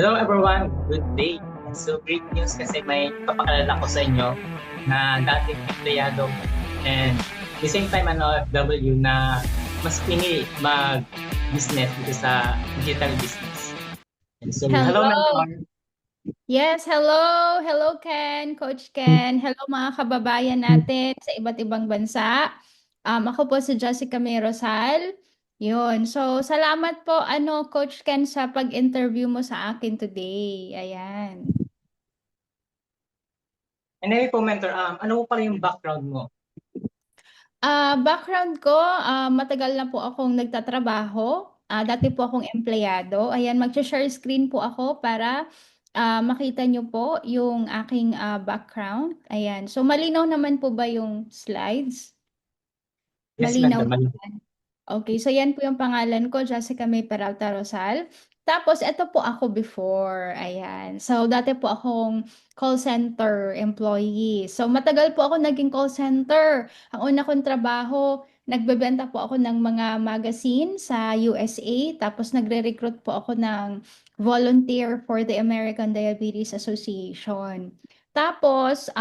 Hello everyone, good day. So great news kasi may papakalala ko sa inyo na dating empleyado and the same time OFW na mas pinili mag-business dito sa digital business. And so hello Hello. mentor. Yes, hello. Hello, Ken, Coach Ken. Hello, mga kababayan natin sa iba't ibang bansa. Ako po si Jessica May Rosal. Yun. So, salamat po, Coach Ken, sa pag-interview mo sa akin today. Ayan. Anyway po mentor, ano po pala yung background mo? Background ko, matagal na po akong nagtatrabaho. Dati po akong empleyado. Ayan, mag-share screen po ako para makita nyo po yung aking background. Ayan. So, malinaw naman po ba yung slides? Yes Malinaw mentor, naman. Okay, so yan po yung pangalan ko, Jessica May Peralta Rosal. Tapos, ito po ako before. Ayan. So, dati po akong call center employee. So, matagal po ako naging call center. Ang una kong trabaho, nagbebenta po ako ng mga magazine sa USA. Tapos, nagre-recruit po ako ng volunteer for the American Diabetes Association. Tapos,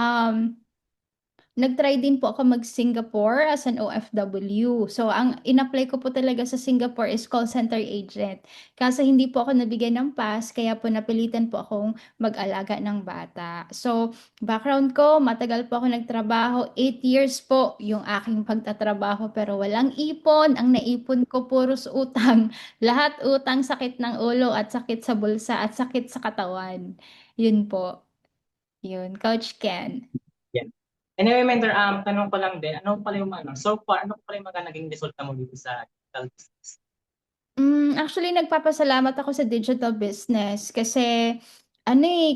nag-try din po ako mag-Singapore as an OFW. So, ang in-apply ko po talaga sa Singapore is call center agent. Kasi hindi po ako nabigyan ng pass, kaya po napilitan po akong mag-alaga ng bata. So, background ko, matagal po ako nagtrabaho. 8 years po yung aking pagtatrabaho, pero walang ipon. Ang naipon ko, puros utang. Lahat utang, sakit ng ulo at sakit sa bulsa at sakit sa katawan. Yun po. Yun, Coach Ken. yan. Anyway mentor, tanong ko lang din, ano pala yung so far, ano pala yung mga naging resulta mo dito sa digital business? Actually, nagpapasalamat ako sa digital business kasi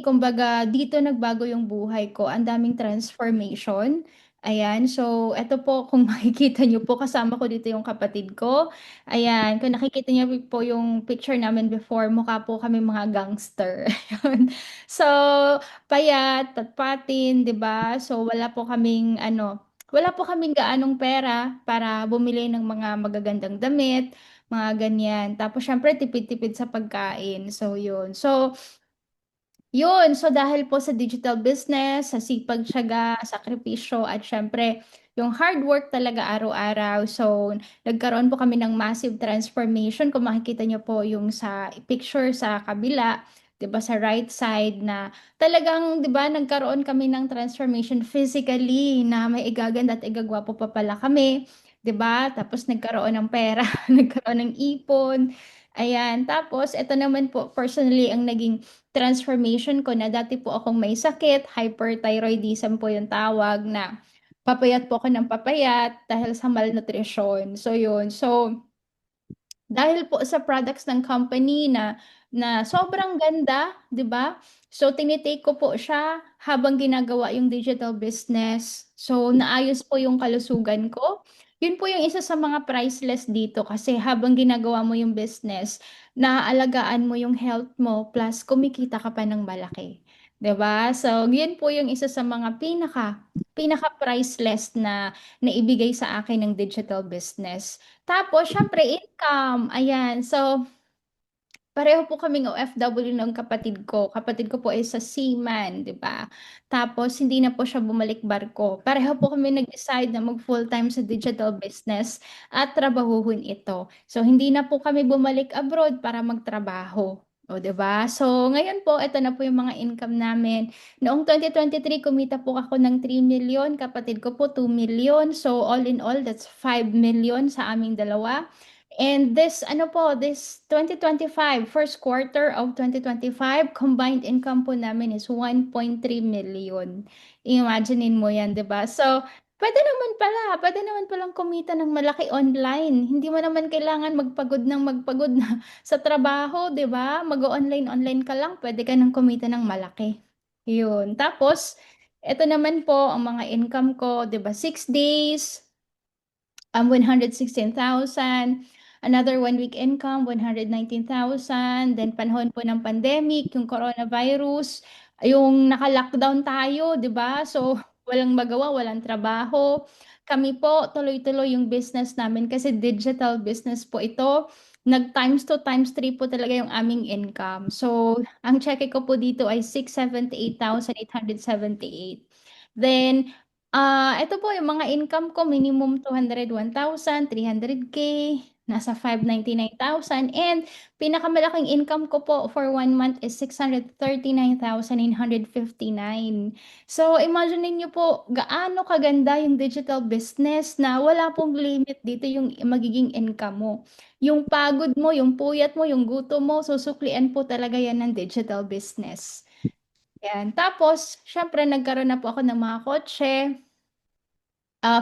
kumbaga dito nagbago yung buhay ko. Ang daming transformation. Ayan, so eto po kung makikita niyo po kasama ko dito yung kapatid ko. Ayan, kung nakikita niyo po yung picture namin before, mukha po kami mga gangster. Ayun. So, payat, patpatin, 'di ba? So wala po kaming gaanong pera para bumili ng mga magagandang damit, mga ganyan. Tapos syempre tipid-tipid sa pagkain. So yun. So dahil po sa digital business, sa sipag, tiyaga, sakripisyo at syempre yung hard work talaga araw-araw. So nagkaroon po kami ng massive transformation. Kung makikita niyo po yung sa picture sa kabila, 'di ba sa right side na talagang 'di ba nagkaroon kami ng transformation physically na may igaganda at igagwapo pa pala kami. 'Di ba? Tapos nagkaroon ng pera, nagkaroon ng ipon. Ayan. Tapos, ito naman po, personally, ang naging transformation ko na dati po akong may sakit, hyperthyroidism po yung tawag na papayat po ako ng papayat dahil sa malnutrition. So, yun. So, dahil po sa products ng company na sobrang ganda, 'di ba? So tinitake ko po siya habang ginagawa yung digital business. So naayos po yung kalusugan ko. Yun po yung isa sa mga priceless dito kasi habang ginagawa mo yung business, naaalagaan mo yung health mo plus kumikita ka pa ng malaki. 'Di ba? So, yun po yung isa sa mga pinaka priceless na naibigay sa akin ng digital business. Tapos, syempre, income. Ayan. So, pareho po kaming OFW ng kapatid ko. Kapatid ko po ay sa seaman, di ba? Tapos, hindi na po siya bumalik barko. Pareho po kami nag-decide na mag-full-time sa digital business at trabahuhin ito. So, hindi na po kami bumalik abroad para magtrabaho. O, di ba? So, ngayon po, ito na po yung mga income namin. Noong 2023, kumita po ako ng 3 million. Kapatid ko po 2 million. So, all in all, that's 5 million sa aming dalawa. And this 2025, first quarter of 2025, combined income po namin is 1.3 million. Imaginein mo yan, di ba? So, pwede naman palang kumita ng malaki online. Hindi mo naman kailangan magpagod na sa trabaho, di ba? Mag-online-online ka lang, pwede ka nang kumita ng malaki. Yun. Tapos, ito naman po ang mga income ko, di ba? 6 days, 116,000. Another 1 week income, 119,000. Then panahon po ng pandemic, yung coronavirus, yung naka-lockdown tayo, 'di ba? So walang magawa, walang trabaho. Kami po tuloy-tuloy yung business namin kasi digital business po ito. nag times 2, times 3 po talaga yung aming income. So, ang cheque ko po dito ay 678,878. Then, ito po yung mga income ko, minimum 201,000, 300K, nasa 599,000, and pinakamalaking income ko po for 1 month is 639,959. So, imagine niyo po gaano kaganda yung digital business na wala pong limit dito yung magiging income mo. Yung pagod mo, yung puyat mo, yung gutom mo, susuklian po talaga yan ng digital business. Yan. Tapos, syempre, nagkaroon na po ako ng mga kotse.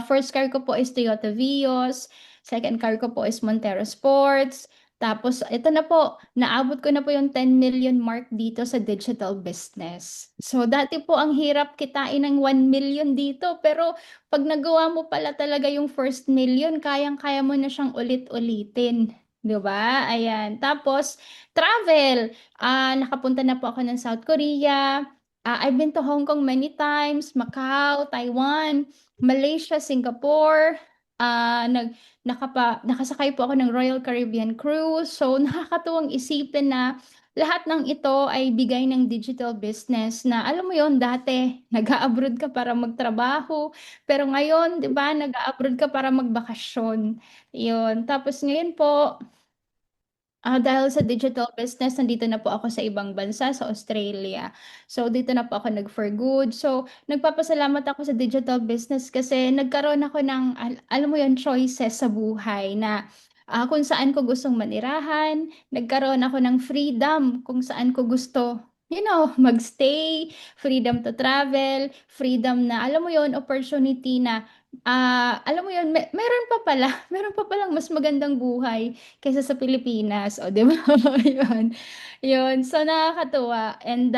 First car ko po is Toyota Vios. Second car ko po is Montero Sports. Tapos, ito na po, naabot ko na po yung 10 million mark dito sa digital business. So, dati po ang hirap kitain ng 1 million dito. Pero, pag nagawa mo pala talaga yung first million, kayang-kaya mo na siyang ulit-ulitin. 'Di ba? Ayan. Tapos, travel. Nakapunta na po ako ng South Korea. I've been to Hong Kong many times, Macau, Taiwan. Malaysia, Singapore, nakasakay po ako ng Royal Caribbean Cruise. So, nakakatuwang isipin na lahat ng ito ay bigay ng digital business na alam mo yon dati nag-abroad ka para magtrabaho, pero ngayon, 'di ba, nag-abroad ka para magbakasyon. 'Yun. Tapos ngayon po, dahil sa digital business, nandito na po ako sa ibang bansa, sa Australia. So, dito na po ako nag-for good. So, nagpapasalamat ako sa digital business kasi nagkaroon ako ng, alam mo yon choices sa buhay na kung saan ko gustong manirahan. Nagkaroon ako ng freedom kung saan ko gusto, magstay, freedom to travel, freedom na, alam mo yon opportunity na, alam mo yon meron pa pala, meron pa palang mas magandang buhay kaysa sa Pilipinas. O, di ba? Yun. Yun. So, nakakatuwa. And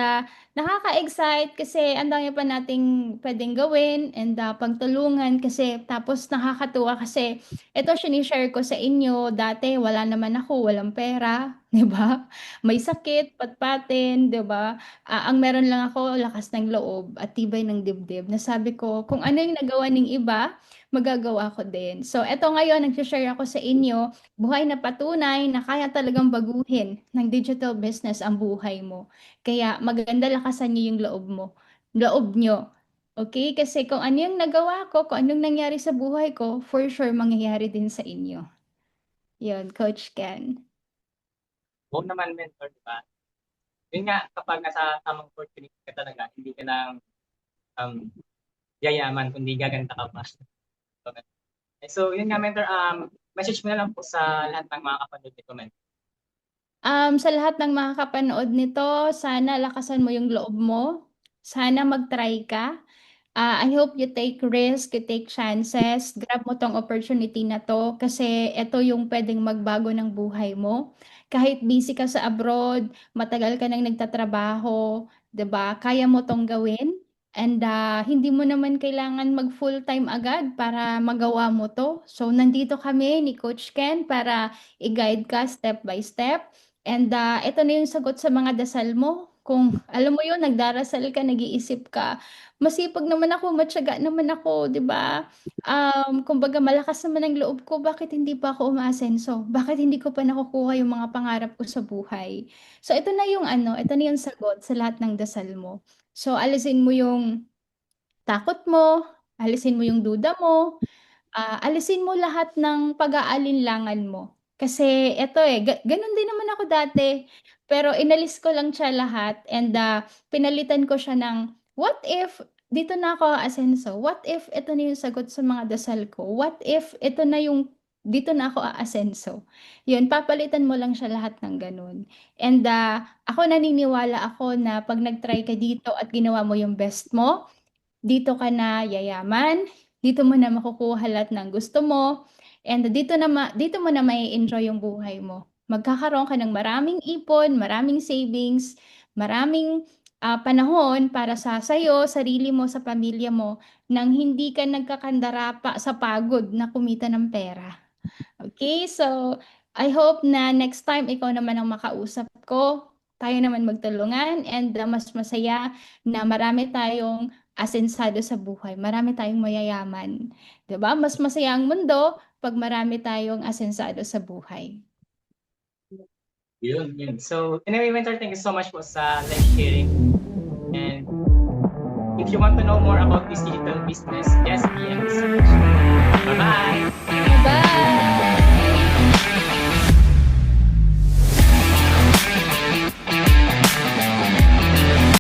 nakaka-excite kasi ang dami pa nating pwedeng gawin and pagtulungan kasi tapos nakakatuwa kasi ito sinishare ko sa inyo. Dati wala naman ako, walang pera. Di ba? May sakit, patpatin, di ba? Ang meron lang ako, lakas ng loob at tibay ng dibdib. Nasabi ko, kung ano yung nagawa ng iba, magagawa ko din. So, eto ngayon, nag-share ako sa inyo buhay na patunay na kaya talagang baguhin ng digital business ang buhay mo. Kaya maganda lakasan niyo yung loob nyo. Okay? Kasi kung ano yung nagawa ko, kung anong nangyari sa buhay ko, for sure mangyayari din sa inyo. Yun, Coach Ken. Oo naman, mentor, di ba? Yun nga, kapag nasa tamang opportunity ka talaga, hindi ka lang um, yayaman, kundi gaganda ka pa. So, yun nga, mentor, message mo na lang po sa lahat ng mga kapanood ni Comment. Sa lahat ng makakapanood nito, sana lakasan mo yung loob mo. Sana mag-try ka. I hope you take risk, you take chances. Grab mo tong opportunity na to kasi ito yung pwedeng magbago ng buhay mo. Kahit busy ka sa abroad, matagal ka nang nagtatrabaho, 'di ba? Kaya mo tong gawin. And hindi mo naman kailangan mag full-time agad para magawa mo to. So, nandito kami ni Coach Ken para i-guide ka step by step. And ito na yung sagot sa mga dasal mo. Kung alam mo yun, nagdarasal ka, nag-iisip ka, masipag naman ako, matyaga naman ako, 'di ba? Kumbaga malakas naman ang loob ko, bakit hindi pa ako umaasenso? Bakit hindi ko pa nakukuha yung mga pangarap ko sa buhay? So ito na yung sagot sa lahat ng dasal mo. So alisin mo yung takot mo, alisin mo yung duda mo, alisin mo lahat ng pag-aalinlangan mo. Kasi eto ganun din naman ako dati. Pero inalis ko lang siya lahat and pinalitan ko siya ng what if dito na ako aasenso? What if ito na yung sagot sa mga dasal ko? What if ito na yung dito na ako aasenso? Yun, papalitan mo lang siya lahat ng ganun. And ako naniniwala ako na pag nag-try ka dito at ginawa mo yung best mo, dito ka na yayaman, dito mo na makukuha lahat ng gusto mo, and dito mo na mai-enjoy yung buhay mo. Magkakaroon ka ng maraming ipon, maraming savings, maraming panahon para sa sayo, sarili mo, sa pamilya mo, nang hindi ka nagkakandara pa sa pagod na kumita ng pera. Okay, so I hope na next time ikaw naman ang makausap ko. Tayo naman magtulungan and mas masaya na marami tayong asensado sa buhay. Marami tayong mayayaman. 'Di ba? Mas masaya ang mundo pag marami tayong asensado sa buhay. Yun. So, anyway, Mentor, thank you so much po sa live sharing. And if you want to know more about this digital business, just